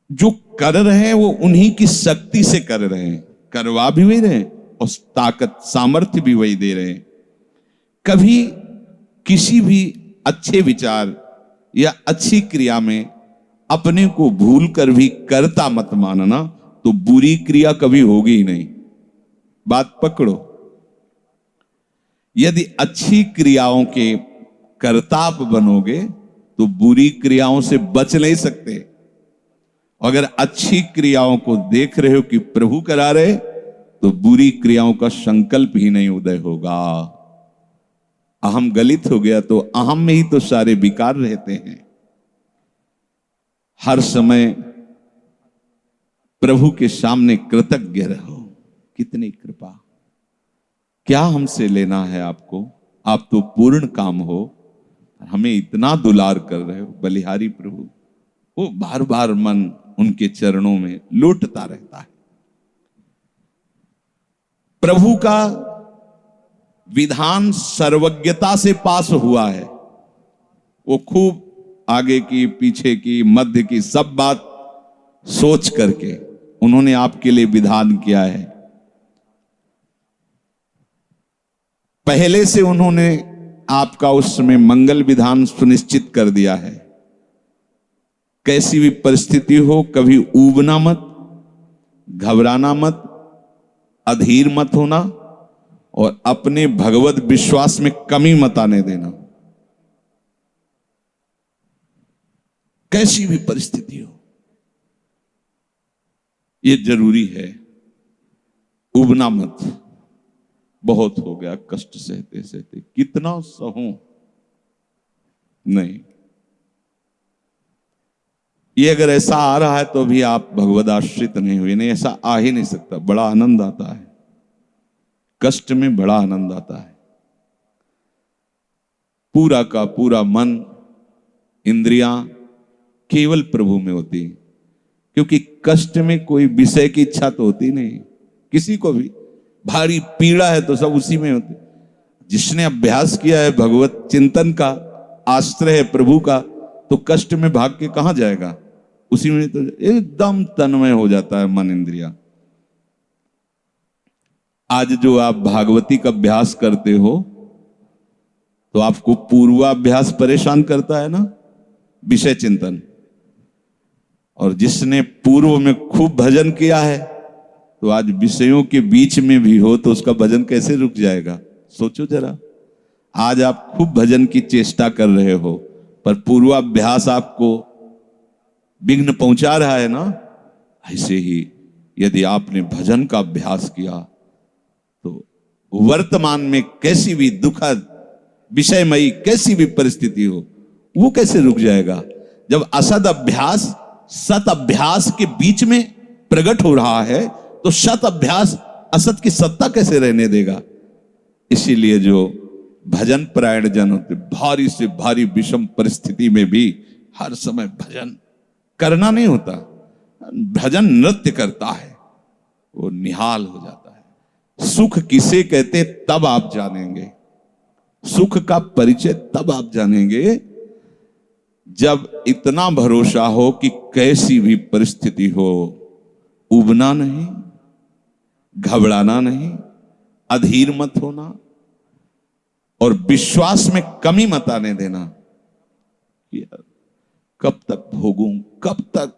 जो कर रहे हैं वो उन्हीं की शक्ति से कर रहे हैं, करवा भी वही रहे हैं और ताकत सामर्थ्य भी वही दे रहे हैं। कभी किसी भी अच्छे विचार या अच्छी क्रिया में अपने को भूल कर भी कर्ता मत मानना, तो बुरी क्रिया कभी होगी ही नहीं। बात पकड़ो। यदि अच्छी क्रियाओं के कर्ता आप बनोगे तो बुरी क्रियाओं से बच नहीं सकते। अगर अच्छी क्रियाओं को देख रहे हो कि प्रभु करा रहे, तो बुरी क्रियाओं का संकल्प ही नहीं उदय होगा। अहम गलित हो गया तो अहम में ही तो सारे विकार रहते हैं। हर समय प्रभु के सामने कृतज्ञ रहो। कितनी कृपा, क्या हमसे लेना है आपको, आप तो पूर्ण काम हो, हमें इतना दुलार कर रहे हो। बलिहारी प्रभु, वो बार बार मन उनके चरणों में लौटता रहता है। प्रभु का विधान सर्वज्ञता से पास हुआ है। वो खूब आगे की, पीछे की, मध्य की सब बात सोच करके उन्होंने आपके लिए विधान किया है। पहले से उन्होंने आपका उस समय मंगल विधान सुनिश्चित कर दिया है। कैसी भी परिस्थिति हो, कभी ऊबना मत, घबराना मत, अधीर मत होना और अपने भगवत विश्वास में कमी मत आने देना। कैसी भी परिस्थिति हो, यह जरूरी है। उबना मत। बहुत हो गया कष्ट सहते सहते, कितना सहूं, नहीं। ये अगर ऐसा आ रहा है तो भी आप भगवद आश्रित नहीं हुए। नहीं, ऐसा आ ही नहीं सकता। बड़ा आनंद आता है कष्ट में, बड़ा आनंद आता है। पूरा का पूरा मन, इंद्रियां केवल प्रभु में होती, क्योंकि कष्ट में कोई विषय की इच्छा तो होती नहीं किसी को भी। भारी पीड़ा है तो सब उसी में होती। जिसने अभ्यास किया है भगवत चिंतन का, आश्रय है प्रभु का, तो कष्ट में भाग के कहां जाएगा, उसी में तो एकदम तन्मय हो जाता है मन, इंद्रिया। आज जो आप भागवती का अभ्यास करते हो तो आपको पूर्वाभ्यास परेशान करता है ना, विषय चिंतन। और जिसने पूर्व में खूब भजन किया है तो आज विषयों के बीच में भी हो तो उसका भजन कैसे रुक जाएगा। सोचो जरा, आज आप खूब भजन की चेष्टा कर रहे हो पर पूर्वाभ्यास आपको विघ्न पहुंचा रहा है ना। ऐसे ही यदि आपने भजन का अभ्यास किया तो वर्तमान में कैसी भी दुखद विषयमयी कैसी भी परिस्थिति हो, वो कैसे रुक जाएगा। जब असद अभ्यास सत अभ्यास के बीच में प्रकट हो रहा है तो सत अभ्यास असत की सत्ता कैसे रहने देगा। इसीलिए जो भजन परायण जन होते, भारी से भारी विषम परिस्थिति में भी हर समय भजन करना नहीं होता, भजन नृत्य करता है, वो निहाल हो जाता है। सुख किसे कहते तब आप जानेंगे, सुख का परिचय तब आप जानेंगे जब इतना भरोसा हो कि कैसी भी परिस्थिति हो, उबना नहीं, घबराना नहीं, अधीर मत होना और विश्वास में कमी मत आने देना। कब तक भोगूं, कब तक।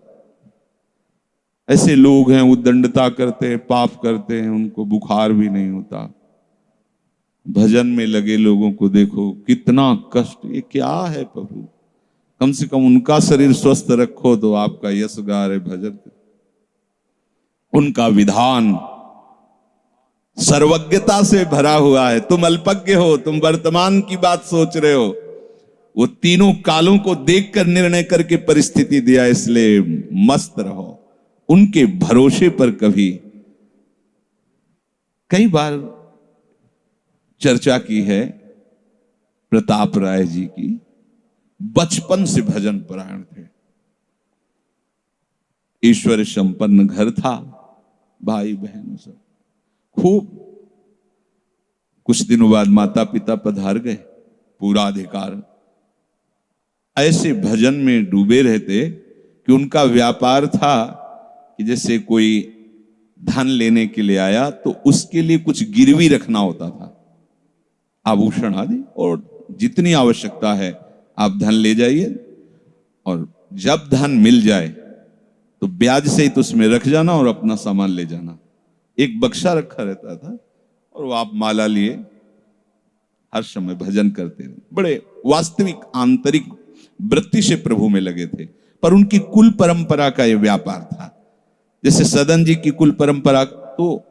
ऐसे लोग हैं उद्दंडता करते हैं, पाप करते हैं, उनको बुखार भी नहीं होता। भजन में लगे लोगों को देखो कितना कष्ट। ये क्या है प्रभु, कम से कम उनका शरीर स्वस्थ रखो तो आपका यश गा रहे भजन। उनका विधान सर्वज्ञता से भरा हुआ है। तुम अल्पज्ञ हो, तुम वर्तमान की बात सोच रहे हो। वो तीनों कालों को देखकर निर्णय करके परिस्थिति दिया, इसलिए मस्त रहो उनके भरोसे पर। कई बार चर्चा की है प्रताप राय जी की, बचपन से भजन परायण थे, ईश्वर संपन्न घर था, भाई बहन सब खूब। कुछ दिनों बाद माता पिता पधार गए, पूरा अधिकार। ऐसे भजन में डूबे रहते कि उनका व्यापार था कि जैसे कोई धन लेने के लिए आया तो उसके लिए कुछ गिरवी रखना होता था, आभूषण आदि, और जितनी आवश्यकता है आप धन ले जाइए, और जब धन मिल जाए तो ब्याज सहित उसमें रख जाना और अपना सामान ले जाना। एक बक्सा रखा रहता था और वो आप माला लिए हर समय भजन करते रहे। बड़े वास्तविक आंतरिक वृत्ति से प्रभु में लगे थे। पर उनकी कुल परंपरा का यह व्यापार था। जैसे सदन जी की कुल परंपरा, तो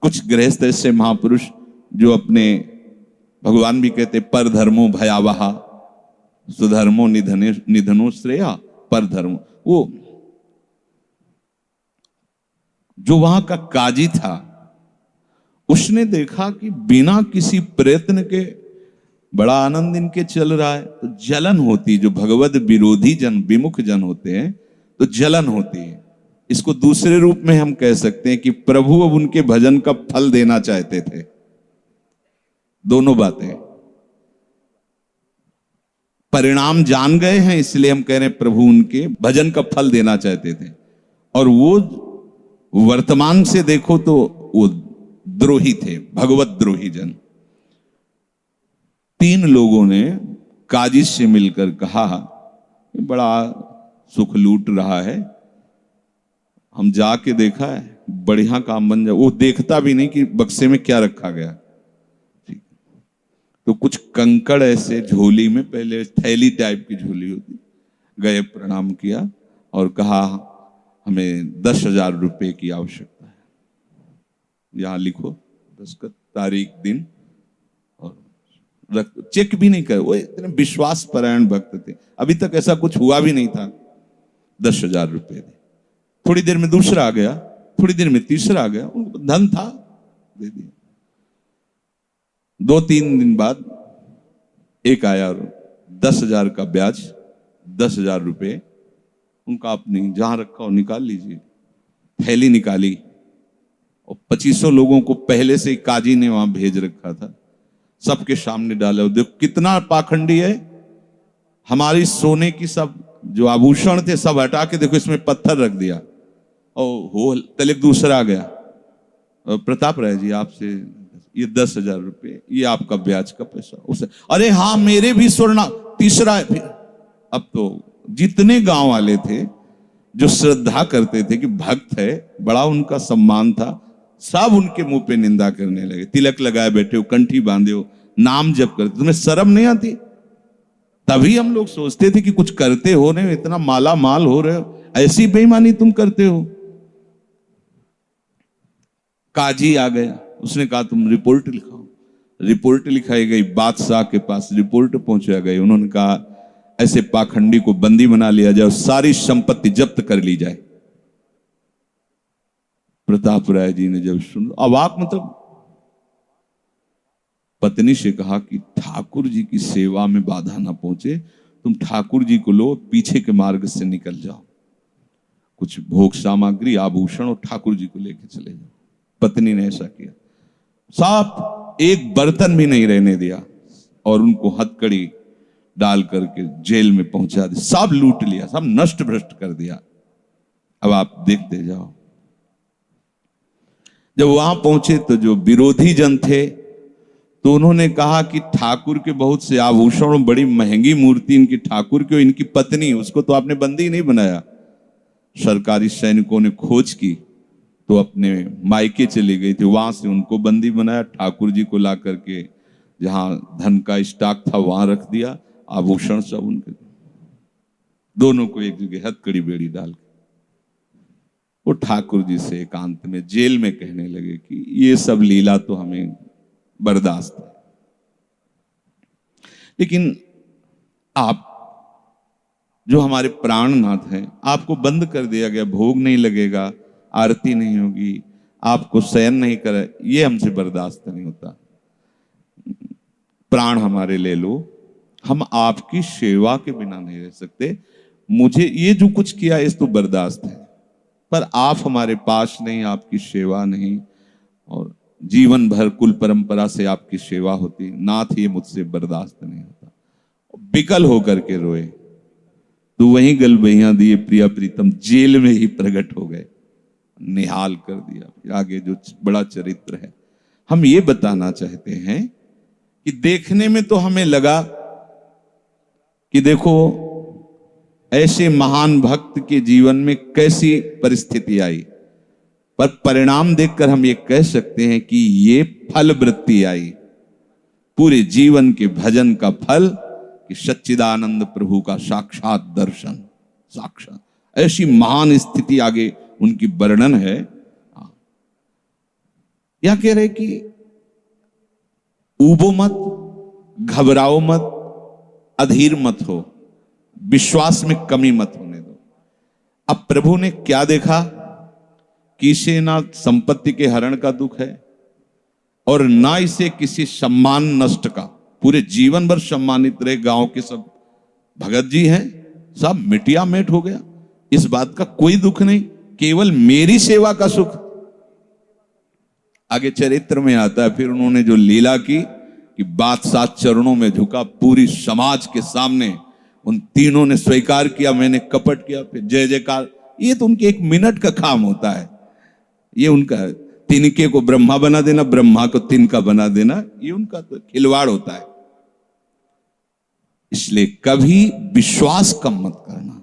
कुछ गृहस्थ ऐसे महापुरुष जो अपने, भगवान भी कहते पर धर्मो भयावहा सुधर्मो निधनो श्रेया, पर धर्म, वो जो वहां का काजी था उसने देखा कि बिना किसी प्रयत्न के बड़ा आनंद इनके चल रहा है, तो जलन होती, जो भगवत विरोधी जन, विमुख जन होते हैं तो जलन होती है। इसको दूसरे रूप में हम कह सकते हैं कि प्रभु अब उनके भजन का फल देना चाहते थे। दोनों बातें, परिणाम जान गए हैं इसलिए हम कह रहे हैं प्रभु उनके भजन का फल देना चाहते थे, और वो वर्तमान से देखो तो वो द्रोही थे, भगवत द्रोही जन। 3 लोगों ने काजी से मिलकर कहा बड़ा सुख लूट रहा है, हम जाके देखा है, बढ़िया काम बन जाए। वो देखता भी नहीं कि बक्से में क्या रखा गया। ठीक, तो कुछ कंकड़ ऐसे झोली में, पहले थैली टाइप की झोली होती, गए प्रणाम किया और कहा हमें 10,000 रुपए की आवश्यकता है, यहां लिखो दस्तखत, तारीख, दिन, और चेक भी नहीं कर। वो इतने विश्वास परायण भक्त थे, अभी तक ऐसा कुछ हुआ भी नहीं था। 10,000 रुपए दे। थोड़ी देर में दूसरा आ गया, थोड़ी देर में तीसरा आ गया, उनको धन था, दे दिया। 2-3 दिन बाद एक आया और 10,000 का ब्याज, 10,000 रुपए उनका, आपने जहां रखा हो निकाल लीजिए। थैली निकाली और 2500 लोगों को पहले से काजी ने वहां भेज रखा था, सबके सामने डाला। देखो कितना पाखंडी है, हमारी सोने की सब जो आभूषण थे सब हटा के देखो इसमें पत्थर रख दिया। और हो तलक दूसरा आ गया, प्रताप राय जी आपसे ये 10,000 रुपए, ये आपका ब्याज का पैसा। उसे अरे हाँ मेरे भी स्वर्ण, तीसरा है। फिर अब तो जितने गांव वाले थे जो श्रद्धा करते थे कि भक्त है, बड़ा उनका सम्मान था, सब उनके मुंह पे निंदा करने लगे। तिलक लगाए बैठे हो, कंठी बांधे हो, नाम जप करते, तुम्हें शर्म नहीं आती? तभी हम लोग सोचते थे कि कुछ करते हो, नहीं इतना माला माल हो रहे हो, ऐसी बेईमानी तुम करते हो। काजी आ गया, उसने कहा तुम रिपोर्ट लिखाओ। रिपोर्ट लिखाई गई, बादशाह के पास रिपोर्ट पहुंचाया गई। उन्होंने कहा ऐसे पाखंडी को बंदी बना लिया जाए और सारी संपत्ति जब्त कर ली जाए। प्रताप राय जी ने जब सुन, अवाक, मतलब पत्नी से कहा कि ठाकुर जी की सेवा में बाधा ना पहुंचे, तुम ठाकुर जी को लो, पीछे के मार्ग से निकल जाओ, कुछ भोग सामग्री, आभूषण और ठाकुर जी को लेके चले जाओ। पत्नी ने ऐसा किया, साफ एक बर्तन भी नहीं रहने दिया और उनको हथकड़ी डाल करके जेल में पहुंचा दिया। सब लूट लिया, सब नष्ट भ्रष्ट कर दिया। अब आप देखते जाओ। जब वहां पहुंचे तो जो विरोधी जन थे तो उन्होंने कहा कि ठाकुर के बहुत से आभूषण, बड़ी महंगी मूर्ति इनकी ठाकुर की, इनकी पत्नी, उसको तो आपने बंदी नहीं बनाया। सरकारी सैनिकों ने खोज की तो अपने मायके चली गई थी, वहां से उनको बंदी बनाया। ठाकुर जी को ला करके जहां धन का स्टॉक था वहां रख दिया, आभूषण सब उनके, दोनों को एक जगह हथकड़ी बेड़ी डाल के वो ठाकुर जी से एकांत में जेल में कहने लगे कि ये सब लीला तो हमें बर्दाश्त है, लेकिन आप जो हमारे प्राणनाथ हैं, आपको बंद कर दिया गया, भोग नहीं लगेगा, आरती नहीं होगी, आपको शयन नहीं करे, ये हमसे बर्दाश्त नहीं होता। प्राण हमारे ले लो, हम आपकी सेवा के बिना नहीं रह सकते। मुझे ये जो कुछ किया इस तो बर्दाश्त है, पर आप हमारे पास नहीं, आपकी सेवा नहीं, और जीवन भर कुल परंपरा से आपकी सेवा होती, नाथ ये मुझसे बर्दाश्त नहीं होता। बिकल होकर के रोए। तो वहीं गलबैया दिए प्रिया प्रीतम जेल में ही प्रकट हो गए, निहाल कर दिया। फिर आगे जो बड़ा चरित्र है, हम ये बताना चाहते हैं कि देखने में तो हमें लगा कि देखो ऐसे महान भक्त के जीवन में कैसी परिस्थिति आई, पर परिणाम देखकर हम ये कह सकते हैं कि ये फल वृत्ति आई, पूरे जीवन के भजन का फल कि सच्चिदानंद प्रभु का साक्षात दर्शन, साक्षात ऐसी महान स्थिति आगे उनकी वर्णन है। यह कह रहे कि ऊबो मत, घबराओ मत, अधीर मत हो, विश्वास में कमी मत होने दो। अब प्रभु ने क्या देखा कि इसे ना संपत्ति के हरण का दुख है और ना इसे किसी सम्मान नष्ट का, पूरे जीवन भर सम्मानित रहे, गांव के सब भगत जी हैं, सब मिटिया मेट हो गया, इस बात का कोई दुख नहीं, केवल मेरी सेवा का सुख। आगे चरित्र में आता है फिर उन्होंने जो लीला की कि बादशाह चरणों में झुका, पूरी समाज के सामने उन तीनों ने स्वीकार किया मैंने कपट किया, फिर जय जयकार। ये तो उनके एक मिनट का काम होता है, ये उनका तिनके को ब्रह्मा बना देना, ब्रह्मा को तिनका बना देना, ये उनका तो खिलवाड़ होता है। इसलिए कभी विश्वास कम मत करना,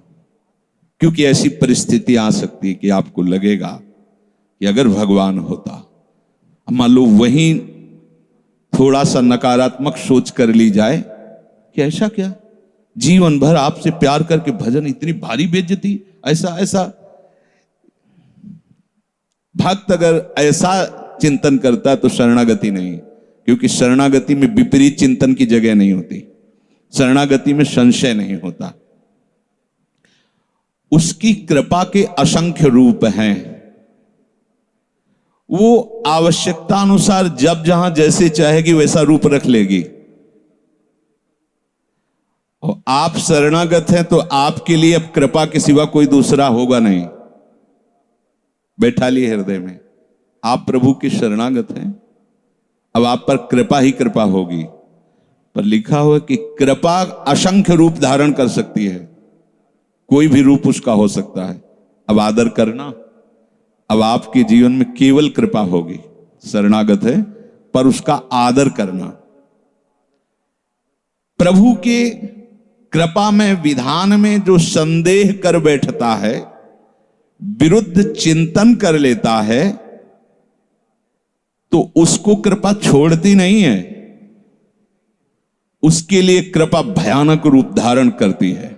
क्योंकि ऐसी परिस्थिति आ सकती है कि आपको लगेगा कि अगर भगवान होता, मान लो वहीं थोड़ा सा नकारात्मक सोच कर ली जाए कि ऐसा क्या, जीवन भर आपसे प्यार करके भजन, इतनी भारी बेइज्जती, ऐसा ऐसा। भक्त अगर ऐसा चिंतन करता है तो शरणागति नहीं, क्योंकि शरणागति में विपरीत चिंतन की जगह नहीं होती, शरणागति में संशय नहीं होता। उसकी कृपा के असंख्य रूप हैं, वो आवश्यकता अनुसार जब जहां जैसे चाहेगी वैसा रूप रख लेगी। और आप शरणागत हैं तो आपके लिए अब कृपा के सिवा कोई दूसरा होगा नहीं। बैठा लिए हृदय में, आप प्रभु के शरणागत हैं, अब आप पर कृपा ही कृपा होगी। पर लिखा हुआ कि कृपा असंख्य रूप धारण कर सकती है, कोई भी रूप उसका हो सकता है। अब आदर करना, अब आपके जीवन में केवल कृपा होगी, शरणागत है पर उसका आदर करना। प्रभु के कृपा में, विधान में जो संदेह कर बैठता है, विरुद्ध चिंतन कर लेता है, तो उसको कृपा छोड़ती नहीं है, उसके लिए कृपा भयानक रूप धारण करती है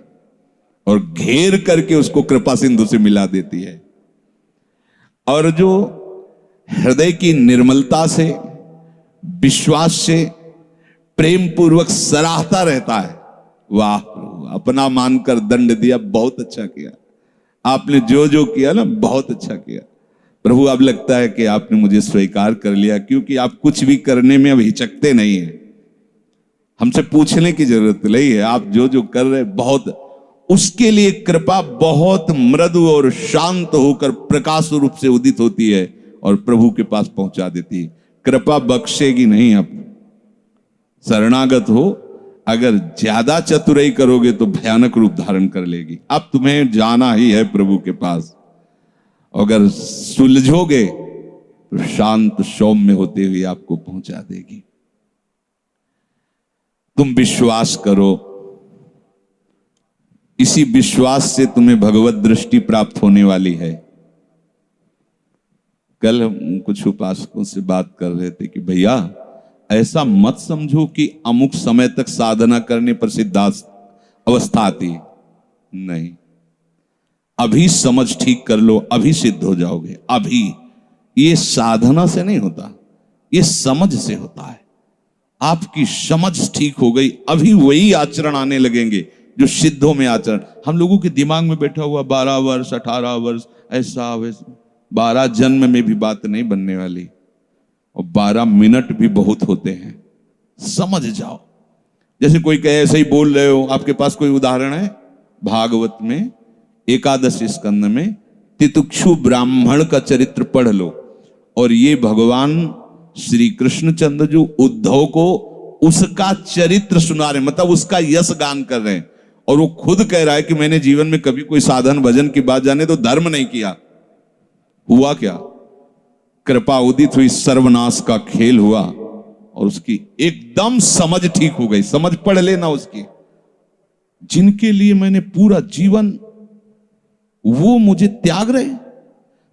और घेर करके उसको कृपा सिंधु से मिला देती है। और जो हृदय की निर्मलता से, विश्वास से, प्रेम पूर्वक सराहता रहता है, वाह प्रभु अपना मानकर दंड दिया, बहुत अच्छा किया, आपने जो जो किया ना बहुत अच्छा किया प्रभु। अब लगता है कि आपने मुझे स्वीकार कर लिया, क्योंकि आप कुछ भी करने में अब हिचकते नहीं है, हमसे पूछने की जरूरत नहीं है, आप जो जो कर रहे बहुत। उसके लिए कृपा बहुत मृदु और शांत होकर प्रकाश रूप से उदित होती है और प्रभु के पास पहुंचा देती है। कृपा बख्शेगी नहीं। आप शरणागत हो, अगर ज्यादा चतुराई करोगे तो भयानक रूप धारण कर लेगी। अब तुम्हें जाना ही है प्रभु के पास, अगर सुलझोगे तो शांत सौम्य होते हुए आपको पहुंचा देगी। तुम विश्वास करो, इसी विश्वास से तुम्हें भगवत दृष्टि प्राप्त होने वाली है। कल हम कुछ उपासकों से बात कर रहे थे कि भैया ऐसा मत समझो कि अमुक समय तक साधना करने पर सिद्धार्थ अवस्था आती है, नहीं, अभी समझ ठीक कर लो, अभी सिद्ध हो जाओगे। अभी ये साधना से नहीं होता, ये समझ से होता है। आपकी समझ ठीक हो गई, अभी वही आचरण आने लगेंगे जो सिद्धों में आचरण। हम लोगों के दिमाग में बैठा हुआ 12 वर्ष 18 वर्ष ऐसा वैसा, 12 जन्म में भी बात नहीं बनने वाली, और 12 मिनट भी बहुत होते हैं। समझ जाओ, जैसे कोई कहे ऐसे ही बोल रहे हो। आपके पास कोई उदाहरण है? भागवत में 11 स्कंद में तितिक्षु ब्राह्मण का चरित्र पढ़ लो, और ये भगवान श्री कृष्णचंद्र जो उद्धव को उसका चरित्र सुना रहे, मतलब उसका यश गान कर रहे हैं। और वो खुद कह रहा है कि मैंने जीवन में कभी कोई साधन भजन की बात जाने तो धर्म नहीं किया। हुआ क्या? कृपा उदित हुई, सर्वनाश का खेल हुआ और उसकी एकदम समझ ठीक हो गई। समझ पढ़ लेना उसकी। जिनके लिए मैंने पूरा जीवन, वो मुझे त्याग रहे।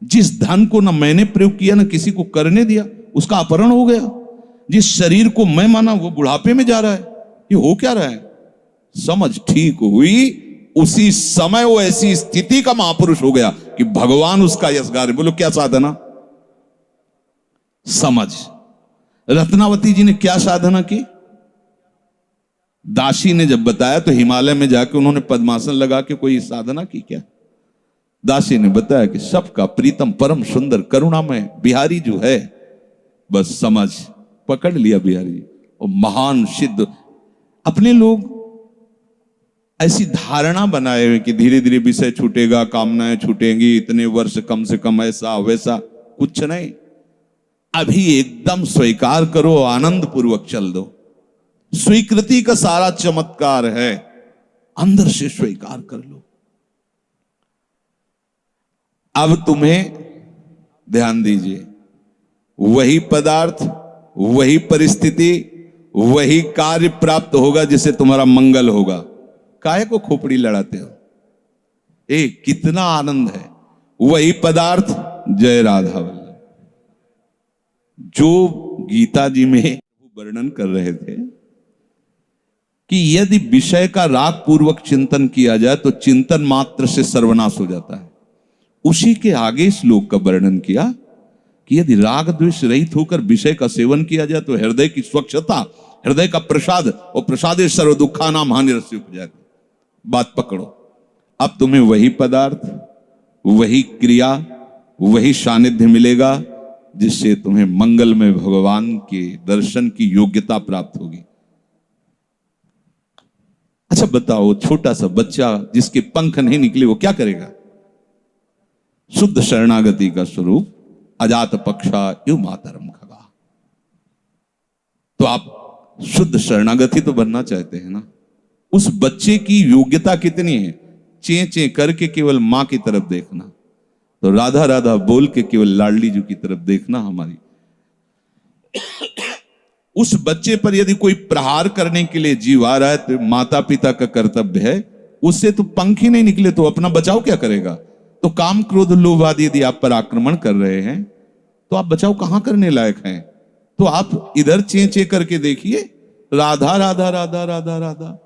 जिस धन को ना मैंने प्रयोग किया ना किसी को करने दिया, उसका अपहरण हो गया। जिस शरीर को मैं माना वो बुढ़ापे में जा रहा है। ये हो क्या रहा है? समझ ठीक हुई, उसी समय वो ऐसी स्थिति का महापुरुष हो गया कि भगवान उसका यशगार। बोलो क्या साधना? समझ। रत्नावती जी ने क्या साधना की? दासी ने जब बताया तो हिमालय में जाके उन्होंने पद्मासन लगा के कोई साधना की क्या? दासी ने बताया कि सबका प्रीतम परम सुंदर करुणामय बिहारी जो है, बस समझ पकड़ लिया बिहारी। और महान सिद्ध। अपने लोग ऐसी धारणा बनाए हुए कि धीरे धीरे विषय छूटेगा, कामनाएं छूटेंगी, इतने वर्ष कम से कम, ऐसा वैसा। कुछ नहीं, अभी एकदम स्वीकार करो, आनंद पूर्वक चल दो। स्वीकृति का सारा चमत्कार है, अंदर से स्वीकार कर लो। अब तुम्हें ध्यान दीजिए, वही पदार्थ, वही परिस्थिति, वही कार्य प्राप्त होगा जिससे तुम्हारा मंगल होगा। काहे को खोपड़ी लड़ाते हो? कितना आनंद है। वही पदार्थ, जय राधा वल्लभ। जो गीता जी में वर्णन कर रहे थे कि यदि विषय का राग पूर्वक चिंतन किया जाए तो चिंतन मात्र से सर्वनाश हो जाता है। उसी के आगे श्लोक का वर्णन किया कि यदि राग द्वेष रहित होकर विषय का सेवन किया जाए तो हृदय की स्वच्छता, हृदय का प्रसाद, और प्रसादे सर्व दुखा नाम हानिरस्य उपजाति। बात पकड़ो। अब तुम्हें वही पदार्थ, वही क्रिया, वही सानिध्य मिलेगा जिससे तुम्हें मंगल में भगवान के दर्शन की योग्यता प्राप्त होगी। अच्छा बताओ, छोटा सा बच्चा जिसके पंख नहीं निकले वो क्या करेगा? शुद्ध शरणागति का स्वरूप अजात पक्षा यु मातरम खगा। तो आप शुद्ध शरणागति तो बनना चाहते हैं ना? उस बच्चे की योग्यता कितनी है? चे चे करके केवल मां की तरफ देखना, तो राधा राधा बोल के केवल लाडली जी की तरफ देखना। हमारी उस बच्चे पर यदि कोई प्रहार करने के लिए जीव आ रहा है तो माता पिता का कर्तव्य है, उससे तो पंख ही नहीं निकले तो अपना बचाव क्या करेगा? तो काम क्रोध लोभ आदि यदि आप पर आक्रमण कर रहे हैं तो आप बचाव कहां करने लायक हैं? तो आप इधर चे चे करके देखिए, राधा राधा राधा राधा राधा।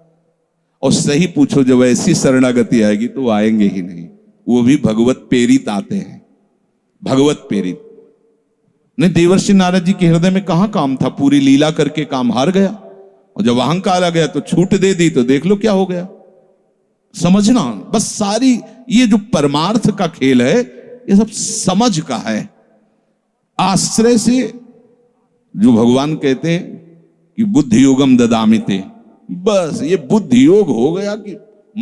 और सही पूछो, जब ऐसी शरणागति आएगी तो आएंगे ही नहीं। वो भी भगवत प्रेरित आते हैं, भगवत प्रेरित। नहीं, देवर्षि नारद जी के हृदय में कहां काम था? पूरी लीला करके काम हार गया। और जब अहंकार आ गया तो छूट दे दी, तो देख लो क्या हो गया। समझना बस। सारी ये जो परमार्थ का खेल है ये सब समझ का है। आश्रय से जो भगवान कहते हैं कि बुद्धि योगम ददामिते, बस ये बुद्धि योग हो गया कि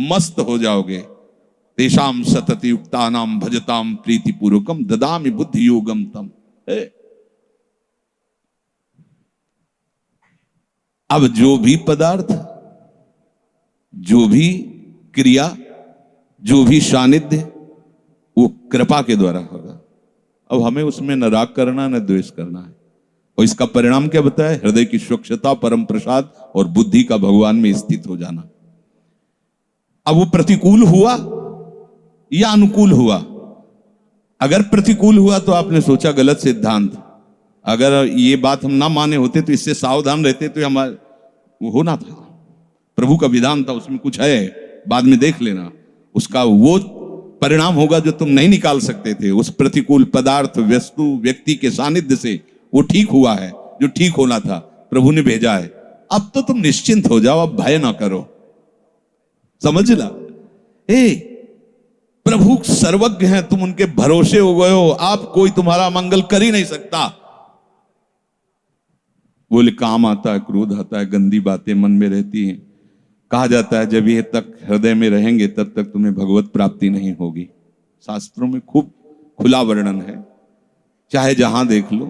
मस्त हो जाओगे। तेषाम सतति युक्तानाम भजताम प्रीति पूर्वकम ददामि बुद्धि योगम तम। अब जो भी पदार्थ, जो भी क्रिया, जो भी सानिध्य, वो कृपा के द्वारा होगा। अब हमें उसमें न राग करना न द्वेष करना है। और इसका परिणाम क्या बताया? हृदय की स्वच्छता, परम प्रसाद और बुद्धि का भगवान में स्थित हो जाना। अब वो प्रतिकूल हुआ या अनुकूल हुआ? अगर प्रतिकूल हुआ तो आपने सोचा गलत सिद्धांत। अगर ये बात हम ना माने होते तो इससे सावधान रहते तो हमारा होना था। प्रभु का विधान था, उसमें कुछ है, बाद में देख लेना। उसका वो परिणाम होगा जो तुम नहीं निकाल सकते थे। उस प्रतिकूल पदार्थ, वस्तु, व्यक्ति के सानिध्य से वो ठीक हुआ है जो ठीक होना था। प्रभु ने भेजा है। अब तो तुम निश्चिंत हो जाओ, अब भय ना करो। समझना? प्रभु सर्वज्ञ हैं, तुम उनके भरोसे हो गए हो। आप कोई तुम्हारा मंगल कर ही नहीं सकता। बोले काम आता है, क्रोध आता है, गंदी बातें मन में रहती हैं। कहा जाता है जब ये तक हृदय में रहेंगे तब तक तुम्हें भगवत प्राप्ति नहीं होगी। शास्त्रों में खूब खुला वर्णन है, चाहे जहां देख लो।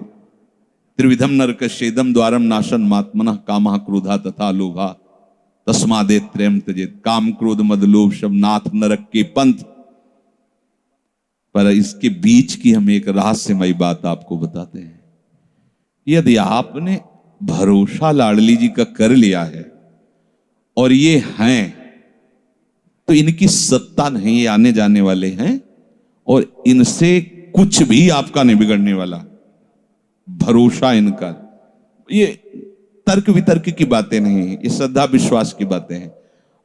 त्रिविधम नरकस्येदम द्वारम नाशन मात्मनः कामः क्रोधा तथा लोभा। तस्मादे त्रयम त्यजेत, काम क्रोध मद लोभ शब नाथ नरक के पंथ। पर इसके बीच की हम एक रहस्यमयी बात आपको बताते हैं। यदि आपने भरोसा लाडली जी का कर लिया है और ये हैं, तो इनकी सत्ता नहीं, ये आने जाने वाले हैं और इनसे कुछ भी आपका नहीं बिगड़ने वाला। भरोसा इनका, ये तर्क वितर्क की बातें नहीं है, ये श्रद्धा विश्वास की बातें हैं।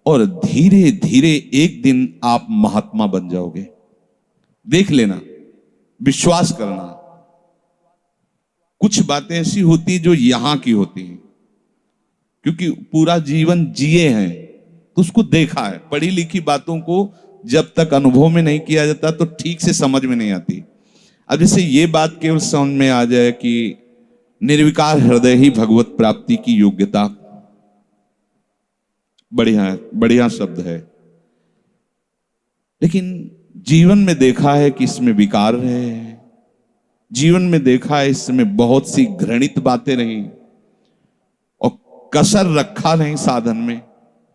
और धीरे धीरे एक दिन आप महात्मा बन जाओगे। देख लेना, विश्वास करना। कुछ बातें ऐसी होती जो यहां की होती हैं, क्योंकि पूरा जीवन जिए हैं तो उसको देखा है। पढ़ी लिखी बातों को जब तक अनुभव में नहीं किया जाता तो ठीक से समझ में नहीं आती। अब जैसे ये बात केवल समझ में आ जाए कि निर्विकार हृदय ही भगवत प्राप्ति की योग्यता, बढ़िया बढ़िया शब्द है, लेकिन जीवन में देखा है कि इसमें विकार है। जीवन में देखा है इसमें बहुत सी घृणित बातें रही और कसर रखा नहीं साधन में,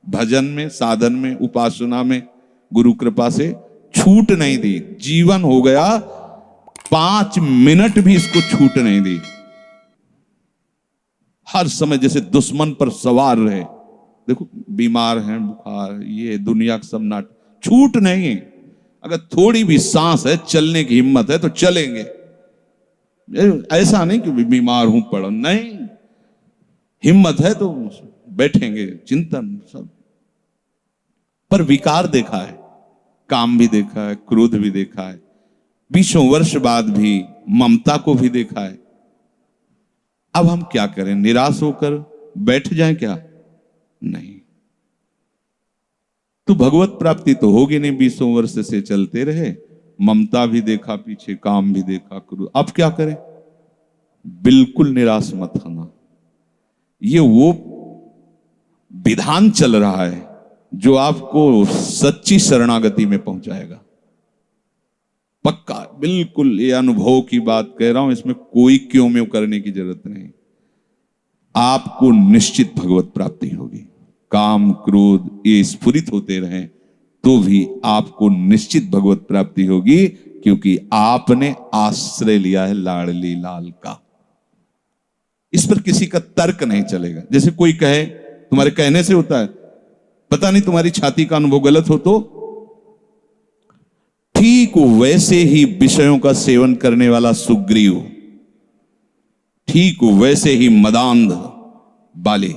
भजन में, साधन में, उपासना में। गुरु कृपा से छूट नहीं दी। जीवन हो गया 5 मिनट भी इसको छूट नहीं दी। हर समय जैसे दुश्मन पर सवार रहे। देखो बीमार हैं, बुखार, ये दुनिया का सब नाट, छूट नहीं। अगर थोड़ी भी सांस है, चलने की हिम्मत है तो चलेंगे। ऐसा नहीं कि बीमार हूं पड़ा, नहीं, हिम्मत है तो बैठेंगे, चिंतन सब। पर विकार देखा है, काम भी देखा है, क्रोध भी देखा है, 20 वर्ष बाद भी ममता को भी देखा है। अब हम क्या करें? निराश होकर बैठ जाएं क्या? नहीं। तो भगवत प्राप्ति तो होगी नहीं। 20 वर्ष से चलते रहे, ममता भी देखा पीछे, काम भी देखा, क्रोध। अब क्या करें? बिल्कुल निराश मत होना। ये वो विधान चल रहा है जो आपको सच्ची शरणागति में पहुंचाएगा, पक्का, बिल्कुल। ये अनुभव की बात कह रहा हूं, इसमें कोई क्यों में करने की जरूरत नहीं। आपको निश्चित भगवत प्राप्ति होगी। काम क्रोध ये स्फुरित होते रहें तो भी आपको निश्चित भगवत प्राप्ति होगी, क्योंकि आपने आश्रय लिया है लाडली लाल का। इस पर किसी का तर्क नहीं चलेगा। जैसे कोई कहे तुम्हारे कहने से होता है, पता नहीं तुम्हारी छाती का अनुभव गलत हो तो, ठीक वैसे ही विषयों का सेवन करने वाला सुग्रीव, ठीक वैसे ही मदांध बाली,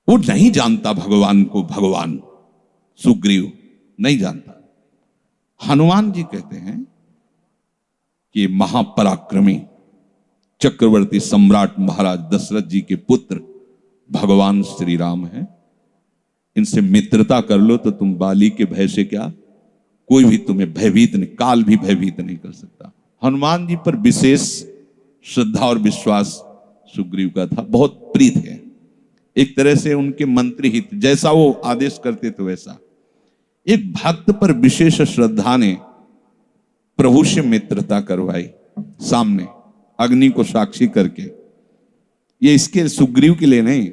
वो नहीं जानता भगवान को। भगवान सुग्रीव नहीं जानता। हनुमान जी कहते हैं कि महापराक्रमी चक्रवर्ती सम्राट महाराज दशरथ जी के पुत्र भगवान श्री राम हैं। इनसे मित्रता कर लो तो तुम बाली के भय से क्या, कोई भी तुम्हें भयभीत नहीं, काल भी भयभीत नहीं कर सकता। हनुमान जी पर विशेष श्रद्धा और विश्वास सुग्रीव का था, बहुत प्रीत है। एक तरह से उनके मंत्री हित, जैसा वो आदेश करते थे वैसा। एक भक्त पर विशेष श्रद्धा ने प्रभु से मित्रता करवाई, सामने अग्नि को साक्षी करके। ये इसके सुग्रीव के लिए नहीं,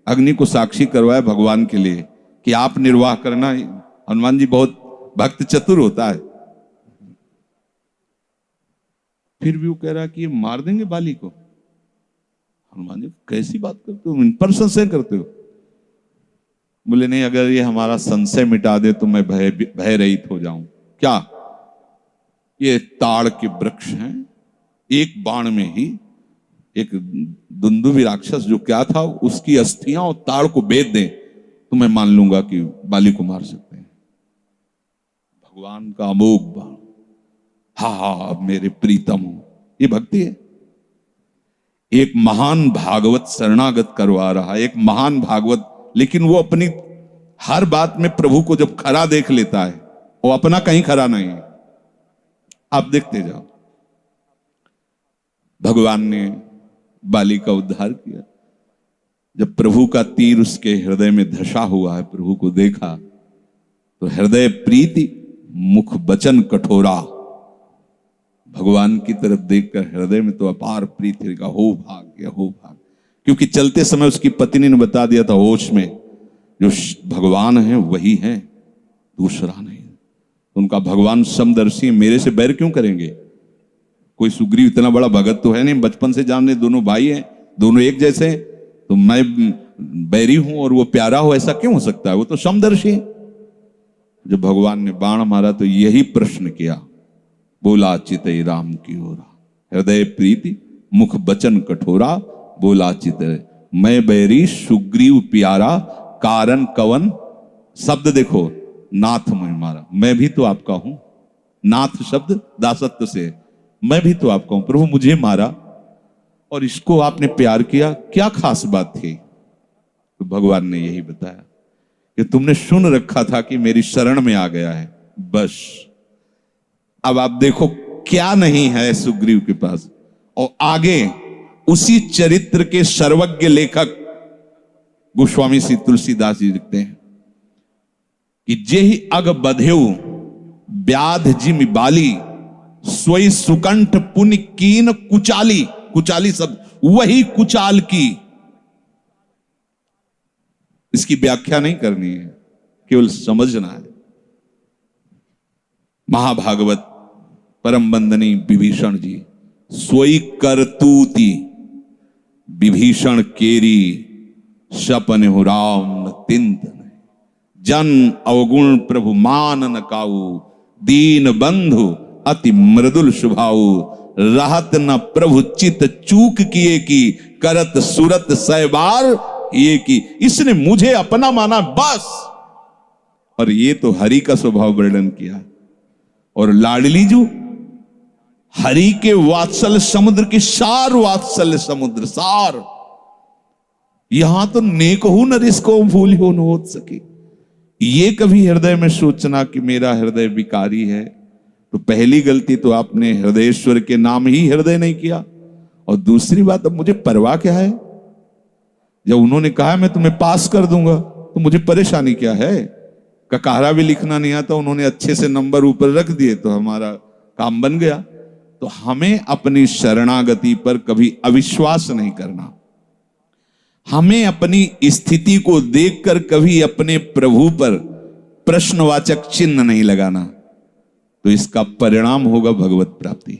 अग्नि को साक्षी करवाया भगवान के लिए कि आप निर्वाह करना। हनुमान जी बहुत भक्त चतुर होता है। फिर भी वो कह रहा कि ये मार देंगे बाली को। हनुमान जी कैसी बात करते हो, इन पर संशय करते हो? बोले नहीं, अगर ये हमारा संशय मिटा दे तो मैं भय रहित हो जाऊं। क्या? ये ताड़ के वृक्ष हैं, एक बाण में ही एक दुंदुभी राक्षस जो क्या था, उसकी अस्थियां और ताड़ को बेच दें तो मैं मान लूंगा कि बाली को मार सकते हैं। भगवान का अमोघ बाण, हा मेरे प्रीतम हो, ये भक्ति है। एक महान भागवत शरणागत करवा रहा है, एक महान भागवत, लेकिन वो अपनी हर बात में प्रभु को जब खरा देख लेता है, वो अपना कहीं खरा नहीं है। आप देखते जाओ, भगवान ने बाली का उद्धार किया। जब प्रभु का तीर उसके हृदय में धसा हुआ है, प्रभु को देखा तो हृदय प्रीति, मुख वचन कठोरा। भगवान की तरफ देखकर हृदय में तो अपार प्रीति का हो भाग्य, हो भाग्य। क्योंकि चलते समय उसकी पत्नी ने बता दिया था होश में, जो भगवान है वही है, दूसरा नहीं। उनका भगवान समदर्शी है, मेरे से बैर क्यों करेंगे? कोई सुग्रीव इतना बड़ा भगत तो है नहीं, बचपन से जाने, दोनों भाई हैं, दोनों एक जैसे हैं, तो मैं बैरी हूं और वो प्यारा हो, ऐसा क्यों हो सकता है? वो तो समदर्शी है। जब भगवान ने बाण मारा तो यही प्रश्न किया, बोला चितई राम की ओरा, हृदय प्रीति मुख बचन कठोरा, बोला चितई मैं बैरी सुग्रीव प्यारा, कारण कवन। शब्द देखो, नाथ मैं मारा, मैं भी तो आपका हूं। नाथ शब्द दासत्व से, मैं भी तो आपका हूं, प्रभु मुझे मारा और इसको आपने प्यार किया, क्या खास बात थी? तो भगवान ने यही बताया कि तुमने सुन रखा था कि मेरी शरण में आ गया है, बस। अब आप देखो क्या नहीं है सुग्रीव के पास। और आगे उसी चरित्र के सर्वज्ञ लेखक गोस्वामी श्री तुलसीदास जी लिखते हैं कि जेहि अग बधेउ व्याध जिमि बाली, सोई सुकंठ पुण्य कीन कुचाली। कुचाली शब्द, वही कुचाल की। इसकी व्याख्या नहीं करनी है, केवल समझना है। महाभागवत परम बंदनी विभीषण जी, सोई करतूती विभीषण केरी, सपन हो राम तिंत जन अवगुण प्रभु मान न काऊ, दीन बंधु अति मृदुल स्वभाव, रहत न प्रभु चित चूक किए की, करत सुरत सैबार ये की। इसने मुझे अपना माना बस। और ये तो हरि का स्वभाव वर्णन किया। और लाडली जो हरि के वात्सल्य समुद्र की सार, वात्सल्य समुद्र सार। यहां तो नेक हो न रिसको भूल हो न हो सके। ये कभी हृदय में सोचना कि मेरा हृदय विकारी है, तो पहली गलती तो आपने हृदयेश्वर के नाम ही हृदय नहीं किया। और दूसरी बात, अब मुझे परवाह क्या है? जब उन्होंने कहा मैं तुम्हें पास कर दूंगा, तो मुझे परेशानी क्या है? ककारा भी लिखना नहीं आता, उन्होंने अच्छे से नंबर ऊपर रख दिए तो हमारा काम बन गया। तो हमें अपनी शरणागति पर कभी अविश्वास नहीं करना। हमें अपनी स्थिति को देखकर कभी अपने प्रभु पर प्रश्नवाचक चिन्ह नहीं लगाना, तो इसका परिणाम होगा भगवत प्राप्ति।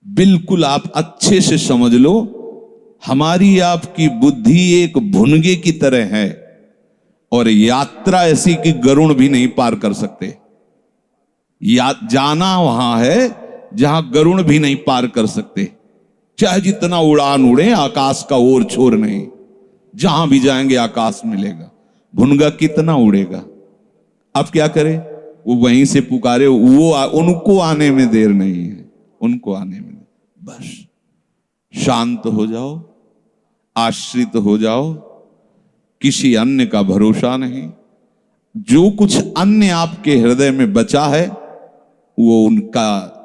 बिल्कुल आप अच्छे से समझ लो, हमारी आपकी बुद्धि एक भुनगे की तरह है और यात्रा ऐसी कि गरुड़ भी नहीं पार कर सकते। जाना वहां है जहां गरुड़ भी नहीं पार कर सकते। चाहे जितना उड़ान उड़े, आकाश का ओर छोर नहीं। जहां भी जाएंगे आकाश मिलेगा, भुनगा कितना उड़ेगा। अब क्या करें? वो वहीं से पुकारे, वो उनको आने में देर नहीं है, उनको आने में। बस शांत हो जाओ, आश्रित हो जाओ, किसी अन्य का भरोसा नहीं। जो कुछ अन्य आपके हृदय में बचा है वो उनका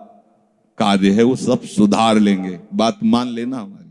कार्य है, वो सब सुधार लेंगे। बात मान लेना हमारी।